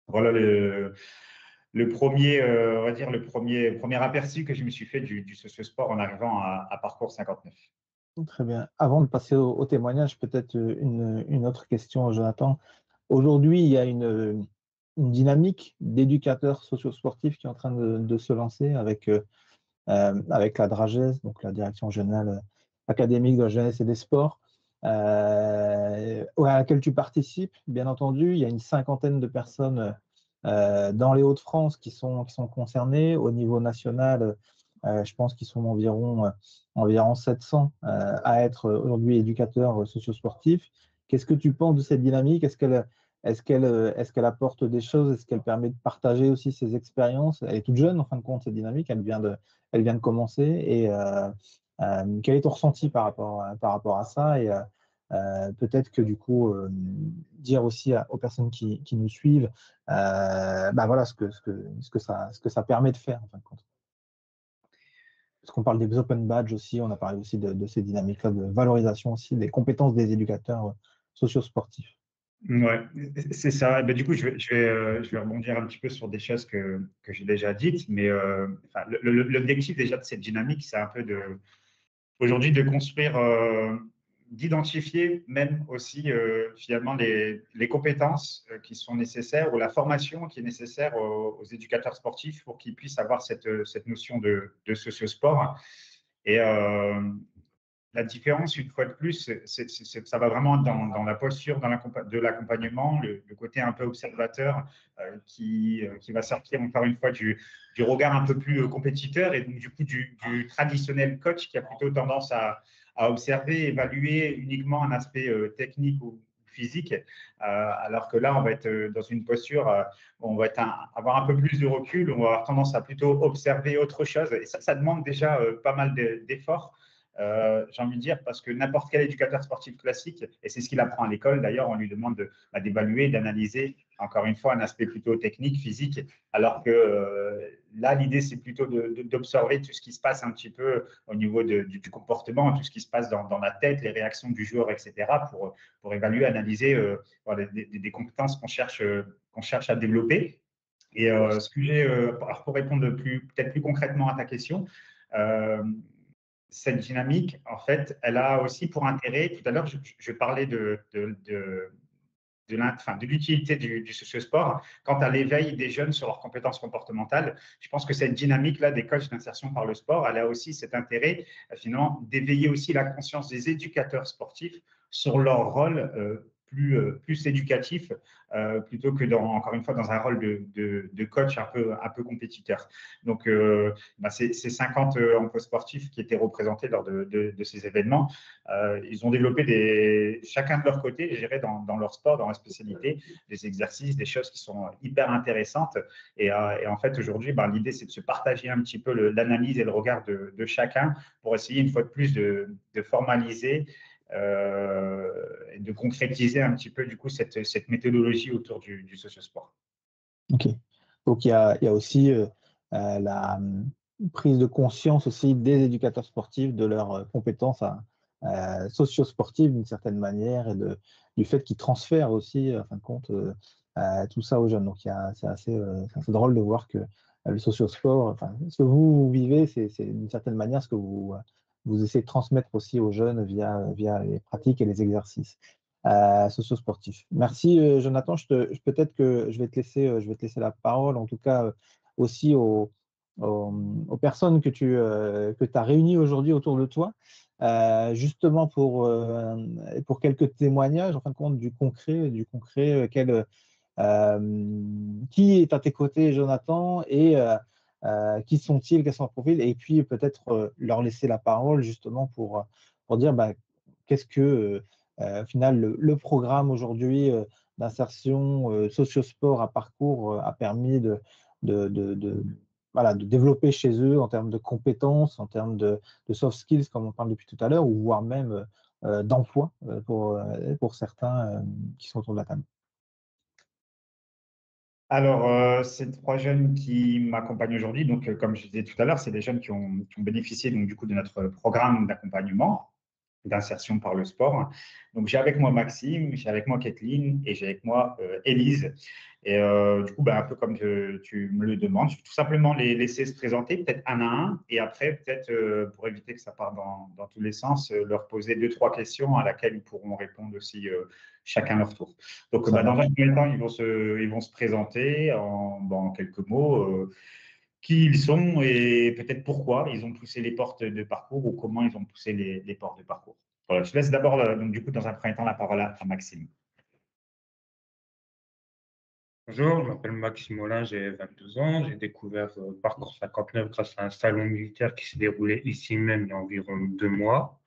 Voilà le premier, on va dire, premier aperçu que je me suis fait du socio-sport en arrivant à Parcours 59. Très bien. Avant de passer au témoignage, peut-être une autre question, Jonathan. Aujourd'hui, il y a une dynamique d'éducateurs socio-sportifs qui est en train de se lancer avec la DRAGES, donc la Direction Générale Académique de la Jeunesse et des Sports, à laquelle tu participes, bien entendu. Il y a une cinquantaine de personnes dans les Hauts-de-France qui sont concernées. Au niveau national, je pense qu'ils sont environ 700 à être aujourd'hui éducateurs sociosportifs. Qu'est-ce que tu penses de cette dynamique? Est-ce qu'elle apporte des choses? Est-ce qu'elle permet de partager aussi ses expériences? Elle est toute jeune, en fin de compte, cette dynamique. Elle vient de commencer. Et quel est ton ressenti par rapport à ça? Et peut-être que du coup, dire aussi aux personnes qui nous suivent, voilà ce que ça permet de faire, en fin de compte. parce qu'on parle des open badges aussi, on a parlé aussi de ces dynamiques-là de valorisation aussi des compétences des éducateurs socio-sportifs. Ouais, c'est ça. Et ben, du coup, je vais rebondir un petit peu sur des choses que j'ai déjà dites, mais enfin, l'objectif déjà de cette dynamique, c'est un peu aujourd'hui de construire, d'identifier même aussi finalement les compétences qui sont nécessaires ou la formation qui est nécessaire aux éducateurs sportifs pour qu'ils puissent avoir cette notion de socio-sport. Et la différence, une fois de plus, ça va vraiment dans la posture de l'accompagnement, le côté un peu observateur qui va sortir encore une fois du regard un peu plus compétiteur et donc du coup du traditionnel coach qui a plutôt tendance à observer, évaluer uniquement un aspect technique ou physique, alors que là, on va être dans une posture, on va avoir un peu plus de recul, on va avoir tendance à plutôt observer autre chose. Et ça demande déjà pas mal d'efforts. J'ai envie de dire, parce que n'importe quel éducateur sportif classique, et c'est ce qu'il apprend à l'école d'ailleurs, on lui demande d'évaluer, d'analyser, encore une fois, un aspect plutôt technique, physique, alors que là, l'idée, c'est plutôt d'observer tout ce qui se passe un petit peu au niveau du comportement, tout ce qui se passe dans la tête, les réactions du joueur, etc., pour évaluer, analyser voilà, des compétences qu'on cherche à développer. Et ce que j'ai, pour répondre peut-être plus concrètement à ta question, cette dynamique, en fait, elle a aussi pour intérêt, tout à l'heure, je parlais de l'utilité du socio-sport quant à l'éveil des jeunes sur leurs compétences comportementales. Je pense que cette dynamique-là des coachs d'insertion par le sport, elle a aussi cet intérêt, finalement, d'éveiller aussi la conscience des éducateurs sportifs sur leur rôle plus éducatif, plutôt que encore une fois, dans un rôle de coach un peu compétiteur. Donc, ces 50 emplois sportifs qui étaient représentés lors de ces événements, ils ont développé chacun de leur côté, je dirais, dans leur sport, dans leur spécialité, des exercices, des choses qui sont hyper intéressantes. Et en fait, aujourd'hui, l'idée, c'est de se partager un petit peu l'analyse et le regard de chacun pour essayer, une fois de plus, de formaliser et de concrétiser un petit peu, du coup, cette méthodologie autour du socio-sport. Ok. Donc, il y a aussi la prise de conscience aussi des éducateurs sportifs de leurs compétences socio-sportives d'une certaine manière et du fait qu'ils transfèrent aussi, en fin de compte, tout ça aux jeunes. Donc, c'est assez drôle de voir que le socio-sport, enfin, ce que vous vivez, c'est d'une certaine manière ce que vous essayez de transmettre aussi aux jeunes via les pratiques et les exercices socio-sportifs. Merci Jonathan. Peut-être que je vais te laisser la parole, en tout cas aussi aux personnes que tu as réunies aujourd'hui autour de toi, justement pour quelques témoignages, en fin de compte, du concret, qui est à tes côtés, Jonathan, et qui sont-ils, quels sont leurs profils, et puis peut-être leur laisser la parole justement pour dire qu'est-ce que au final le programme aujourd'hui d'insertion socio-sport à parcours a permis voilà, de développer chez eux en termes de compétences, en termes de soft skills, comme on parle depuis tout à l'heure, ou voire même d'emploi pour certains qui sont autour de la table. Alors, ces 3 jeunes qui m'accompagnent aujourd'hui, donc comme je disais tout à l'heure, c'est des jeunes qui ont bénéficié donc, du coup, de notre programme d'accompagnement, d'insertion par le sport. Donc, j'ai avec moi Maxime, j'ai avec moi Kathleen et j'ai avec moi Élise. Et du coup, un peu comme tu me le demandes, je vais tout simplement les laisser se présenter, peut-être un à un, et après, peut-être, pour éviter que ça parte dans tous les sens, leur poser 2-3 questions à laquelle ils pourront répondre aussi chacun leur tour. Donc, dans un premier temps, ils vont se présenter en quelques mots. Qui ils sont et peut-être pourquoi ils ont poussé les portes de parcours ou comment ils ont poussé les portes de parcours. Voilà, je laisse d'abord, donc du coup, dans un premier temps, la parole à Maxime. Bonjour, je m'appelle Maxime Molin, j'ai 22 ans. J'ai découvert Parcours 59 grâce à un salon militaire qui s'est déroulé ici même il y a environ 2 mois.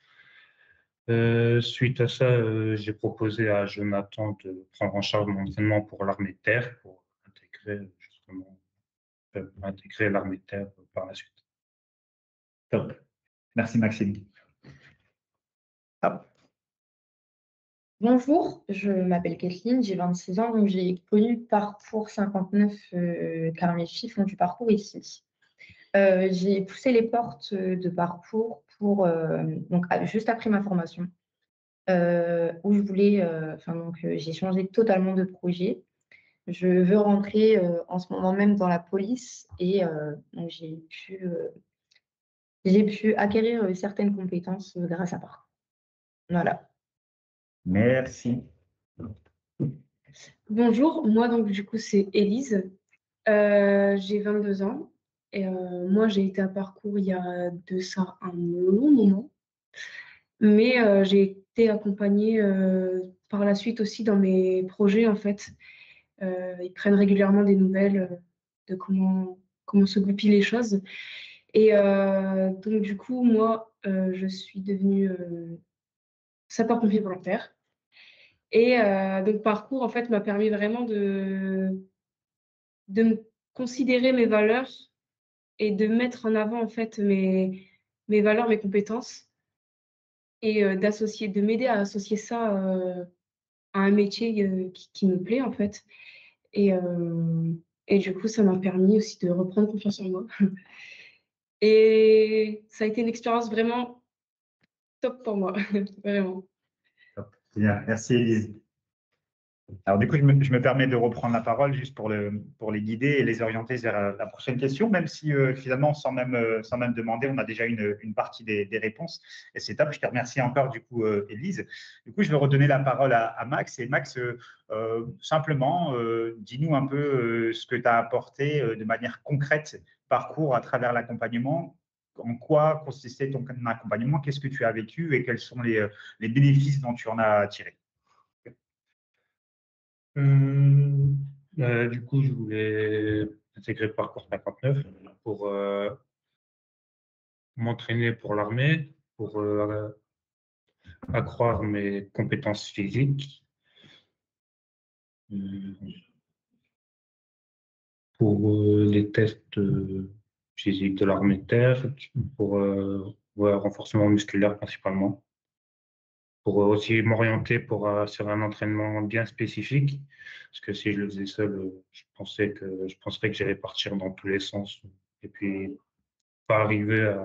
Suite à ça, j'ai proposé à Jonathan de prendre en charge mon entraînement pour l'armée de terre, pour intégrer justement l'armée de terre par la suite. Top. Merci Maxime. Hop. Bonjour, je m'appelle Kathleen, j'ai 26 ans, j'ai connu Parcours 59 car mes filles font du parcours ici. J'ai poussé les portes de parcours pour, donc, juste après ma formation, où je voulais, j'ai changé totalement de projet. Je veux rentrer en ce moment même dans la police et donc j'ai pu acquérir certaines compétences grâce à Parcours. Voilà. Merci. Bonjour, moi donc du coup c'est Élise. J'ai 22 ans et moi j'ai été à Parcours il y a de ça un long moment, mais j'ai été accompagnée par la suite aussi dans mes projets en fait. Ils prennent régulièrement des nouvelles de comment se goupillent les choses. Et donc du coup moi je suis devenue sapeur-pompier volontaire. Et donc Parcours en fait m'a permis vraiment de me considérer mes valeurs et de mettre en avant en fait mes valeurs, mes compétences et de m'aider à associer ça à un métier qui me plaît en fait. Et, euh, et du coup, ça m'a permis aussi de reprendre confiance en moi. Et ça a été une expérience vraiment top pour moi, vraiment. Bien, merci Élise. Alors du coup, je me permets de reprendre la parole juste pour les guider et les orienter vers la prochaine question, même si finalement, sans même demander, on a déjà une partie des réponses. Et c'est top, je te remercie encore du coup, Élise. Du coup, je vais redonner la parole à Max. Et Max, simplement, dis-nous un peu ce que tu as apporté de manière concrète, Parcours à travers l'accompagnement. En quoi consistait ton accompagnement? Qu'est-ce que tu as vécu et quels sont les bénéfices dont tu en as tiré? Du coup, je voulais intégrer Parcours 59 pour m'entraîner pour l'armée, pour accroître mes compétences physiques, euh, pour les tests physiques de l'armée de terre, pour ouais, renforcement musculaire principalement, pour aussi m'orienter sur un entraînement bien spécifique, parce que si je le faisais seul, je penserais que j'allais partir dans tous les sens et puis pas arriver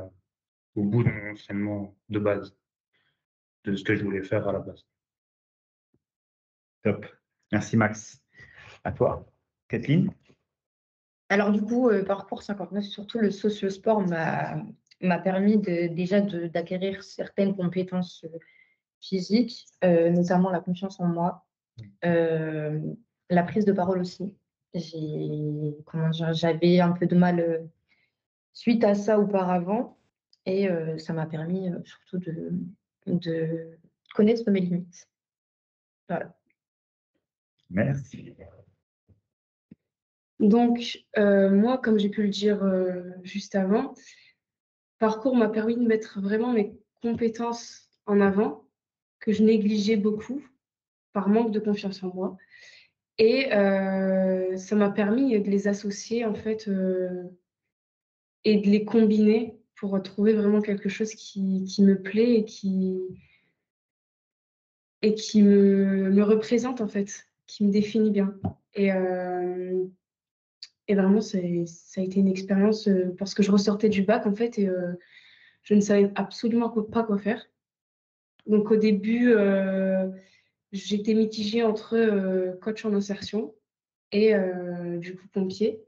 au bout de mon entraînement de base, de ce que je voulais faire à la base. Top. Merci Max. À toi, Kathleen. Alors du coup, Parcours 59, surtout le sociosport m'a permis d'acquérir certaines compétences physiques, notamment la confiance en moi, euh, la prise de parole aussi. J'avais un peu de mal suite à ça auparavant et ça m'a permis surtout de connaître mes limites. Voilà. Merci. Donc, moi, comme j'ai pu le dire juste avant, Parcours m'a permis de mettre vraiment mes compétences en avant, que je négligeais beaucoup par manque de confiance en moi. Et ça m'a permis de les associer, en fait, et de les combiner pour trouver vraiment quelque chose qui me plaît et qui me représente, en fait, qui me définit bien. Et, euh, et vraiment, ça a été une expérience parce que je ressortais du bac, en fait, et je ne savais absolument pas quoi faire. Donc, au début, j'étais mitigée entre coach en insertion et du coup pompier.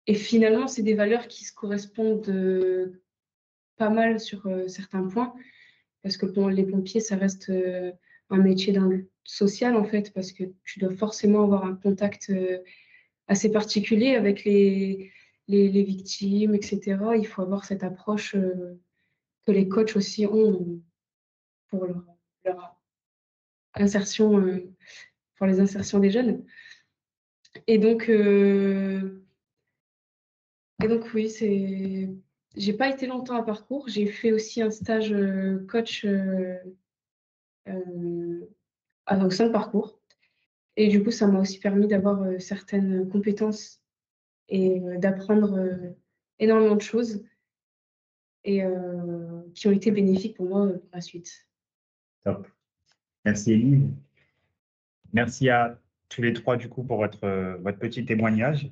Et finalement, c'est des valeurs qui se correspondent pas mal sur certains points, parce que pour les pompiers, ça reste un métier social en fait, parce que tu dois forcément avoir un contact assez particulier avec les victimes, etc. Il faut avoir cette approche que les coachs aussi ont pour leur insertion, pour les insertions des jeunes. Et donc, oui, j'ai pas été longtemps à Parcours. J'ai fait aussi un stage coach euh, au sein de Parcours. Et du coup, ça m'a aussi permis d'avoir certaines compétences et d'apprendre énormément de choses et qui ont été bénéfiques pour moi pour la suite. Top. Merci Élie. Merci à tous les trois du coup pour votre petit témoignage.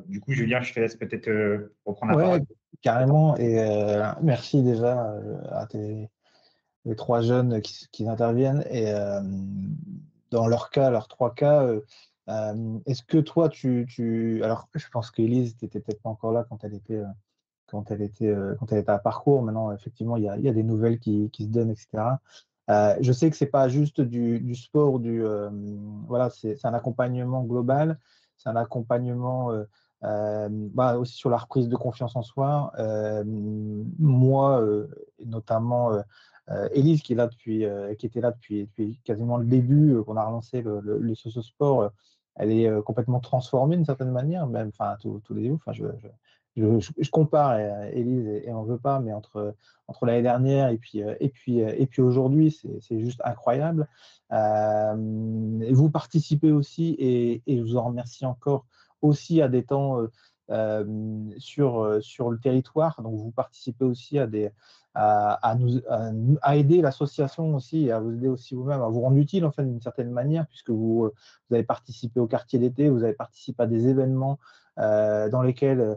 Du coup, Julien, je te laisse peut-être reprendre la Ouais, parole. carrément. Et merci déjà à les trois jeunes qui interviennent. Et dans leur cas, leurs trois cas, est-ce que toi, alors, je pense qu'Élise, tu n'étais peut-être pas encore là quand elle était, quand elle était à Parcours. Maintenant, effectivement, il y a des nouvelles qui se donnent, etc. Je sais que c'est pas juste du sport, voilà, c'est un accompagnement global, c'est un accompagnement aussi sur la reprise de confiance en soi. Moi, et notamment Élise, qui était là depuis quasiment le début, qu'on a relancé le socio-sport, elle est complètement transformée d'une certaine manière, même, enfin, tous les deux. Enfin, je compare Élise et on veut pas, mais entre l'année dernière et puis aujourd'hui, c'est juste incroyable. Et vous participez aussi, et je vous en remercie encore, aussi à des temps sur le territoire. Donc vous participez aussi à aider l'association aussi, et à vous aider aussi vous-même, à vous rendre utile en fait d'une certaine manière, puisque vous avez participé au quartier d'été, vous avez participé à des événements dans lesquels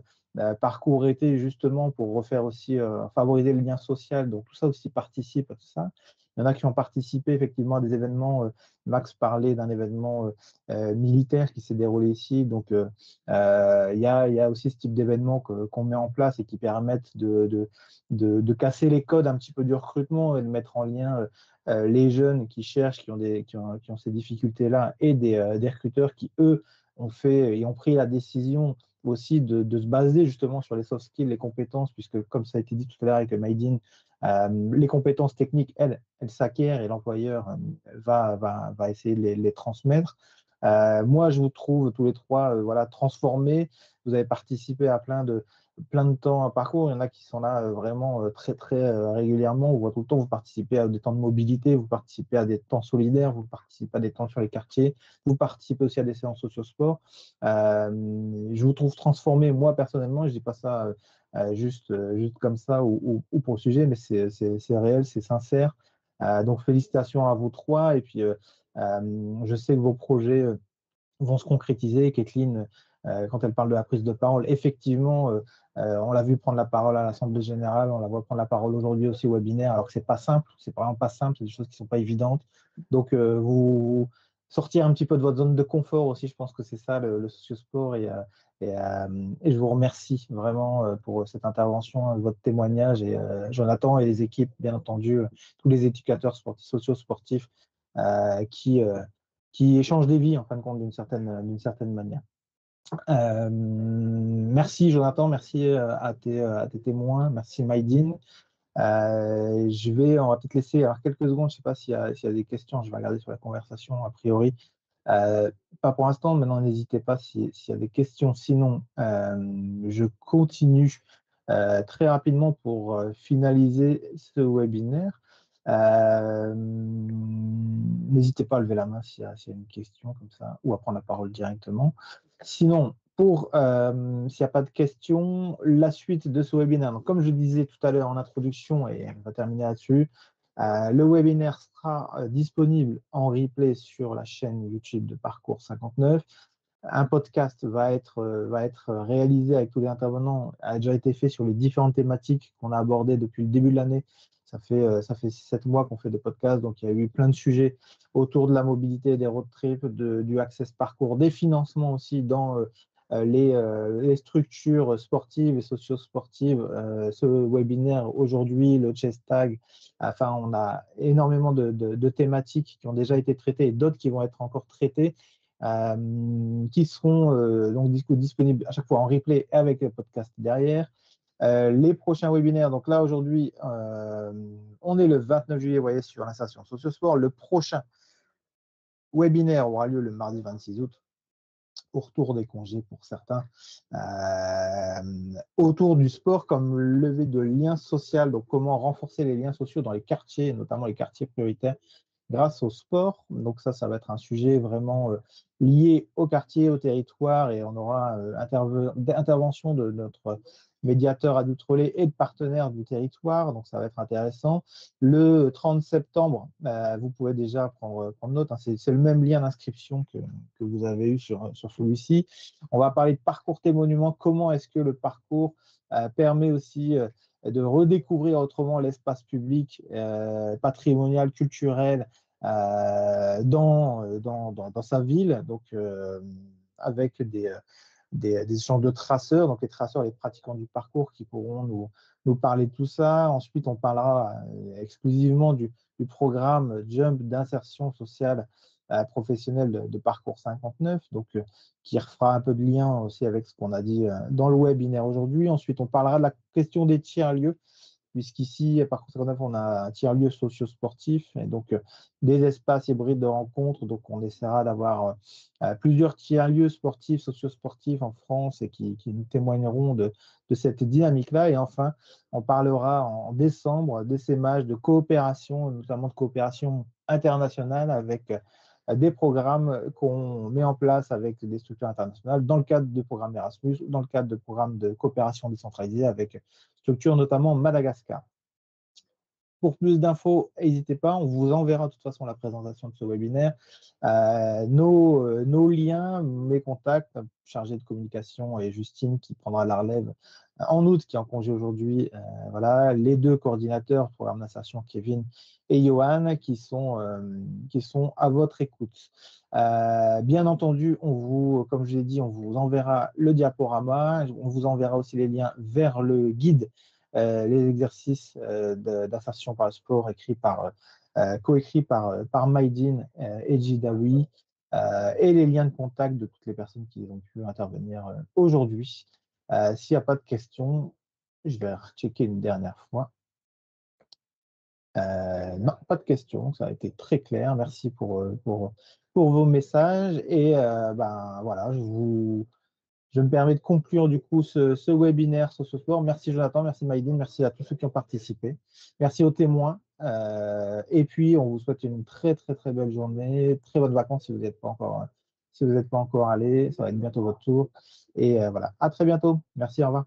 Parcours été justement pour refaire aussi, favoriser le lien social. Donc tout ça aussi participe à tout ça. Il y en a qui ont participé effectivement à des événements. Max parlait d'un événement militaire qui s'est déroulé ici. Donc il y a aussi ce type d'événements qu'on met en place et qui permettent de casser les codes un petit peu du recrutement et de mettre en lien les jeunes qui cherchent, qui ont ces difficultés-là, et des recruteurs qui, eux, ont fait et ont pris la décision aussi de se baser justement sur les soft skills, les compétences, puisque comme ça a été dit tout à l'heure avec Maïdine, les compétences techniques, elles s'acquièrent, et l'employeur va essayer de les transmettre. Moi, je vous trouve tous les trois voilà, transformés. Vous avez participé à plein de temps à Parcours. Il y en a qui sont là vraiment très, très régulièrement. On voit tout le temps, vous participez à des temps de mobilité, vous participez à des temps solidaires, vous participez à des temps sur les quartiers, vous participez aussi à des séances socio-sport. Je vous trouve transformé, moi personnellement, je ne dis pas ça juste comme ça ou pour le sujet, mais c'est réel, c'est sincère. Donc félicitations à vous trois. Et puis je sais que vos projets vont se concrétiser. Kathleen, quand elle parle de la prise de parole, effectivement, on l'a vu prendre la parole à l'Assemblée générale, on la voit prendre la parole aujourd'hui aussi au webinaire, alors que c'est pas simple, c'est vraiment pas simple, c'est des choses qui sont pas évidentes. Donc, vous sortir un petit peu de votre zone de confort aussi, je pense que c'est ça le sociosport. Et je vous remercie vraiment pour cette intervention, votre témoignage, et Jonathan et les équipes, bien entendu, tous les éducateurs sportifs, socio-sportifs qui échangent des vies en fin de compte d'une certaine manière. Merci Jonathan, merci à tes témoins, merci Maïdine. On va peut-être laisser alors, quelques secondes, je ne sais pas s'il y a des questions, je vais regarder sur la conversation a priori. Pas pour l'instant, maintenant n'hésitez pas s'il y a des questions. Sinon, je continue très rapidement pour finaliser ce webinaire. N'hésitez pas à lever la main s'il y a une question comme ça, ou à prendre la parole directement. Sinon, s'il n'y a pas de questions, la suite de ce webinaire. Donc, comme je disais tout à l'heure en introduction, et on va terminer là-dessus, le webinaire sera disponible en replay sur la chaîne YouTube de Parcours 59. Un podcast va être réalisé avec tous les intervenants, a déjà été fait sur les différentes thématiques qu'on a abordées depuis le début de l'année. Ça fait 7 mois qu'on fait des podcasts, donc il y a eu plein de sujets autour de la mobilité, des road trips, du Access Parcours, des financements aussi dans les structures sportives et socio-sportives. Ce webinaire aujourd'hui, le chess tag, enfin, on a énormément de thématiques qui ont déjà été traitées et d'autres qui vont être encore traitées. Qui seront donc disponibles à chaque fois en replay avec le podcast derrière. Les prochains webinaires, donc là aujourd'hui, on est le 29 juillet, vous voyez, sur l'insertion socio-sport. Le prochain webinaire aura lieu le mardi 26 août, au retour des congés pour certains, autour du sport comme levier de lien social, donc comment renforcer les liens sociaux dans les quartiers, notamment les quartiers prioritaires. grâce au sport. Donc ça va être un sujet vraiment lié au quartier, au territoire, et on aura intervention de notre médiateur adulte relais et de partenaires du territoire, donc ça va être intéressant. Le 30 septembre, vous pouvez déjà prendre note, hein, c'est le même lien d'inscription que vous avez eu sur celui-ci. On va parler de parcours tes monuments, comment est-ce que le parcours permet aussi de redécouvrir autrement l'espace public, patrimonial, culturel, dans sa ville, donc avec des échanges de traceurs, donc les traceurs, les pratiquants du parcours qui pourront nous parler de tout ça. Ensuite, on parlera exclusivement du programme Jump d'insertion sociale professionnelle de Parcours 59, donc qui refera un peu de lien aussi avec ce qu'on a dit dans le webinaire aujourd'hui. Ensuite, on parlera de la question des tiers-lieux, puisqu'ici, à Parcours 59, on a un tiers-lieu socio-sportif, et donc des espaces hybrides de rencontres. Donc, on essaiera d'avoir plusieurs tiers-lieux sportifs, socio-sportifs en France, et qui nous témoigneront de cette dynamique-là. Et enfin, on parlera en décembre d'essaimage, de coopération, notamment de coopération internationale avec des programmes qu'on met en place avec des structures internationales dans le cadre du programme Erasmus, dans le cadre de programmes de coopération décentralisée avec structures notamment Madagascar. Pour plus d'infos, n'hésitez pas, on vous enverra de toute façon la présentation de ce webinaire, nos liens, mes contacts, chargé de communication et Justine qui prendra la relève en août, qui est en congé aujourd'hui. Voilà, les deux coordinateurs programme d'insertion, Kevin et Johan, qui sont à votre écoute. Bien entendu, comme je l'ai dit, on vous enverra le diaporama, on vous enverra aussi les liens vers le guide, les exercices d'insertion par le sport coécrits par Maïdine et Jidawi, et les liens de contact de toutes les personnes qui ont pu intervenir aujourd'hui. S'il n'y a pas de questions, je vais rechecker une dernière fois. Non, pas de questions, ça a été très clair. Merci pour vos messages. Et voilà, je me permets de conclure du coup ce webinaire sur ce sport. Merci Jonathan, merci Maïdine, merci à tous ceux qui ont participé. Merci aux témoins. Et puis, on vous souhaite une très, très, très belle journée, très bonnes vacances si vous n'êtes pas encore allés. Ça va être bientôt votre tour. Et voilà, à très bientôt. Merci, au revoir.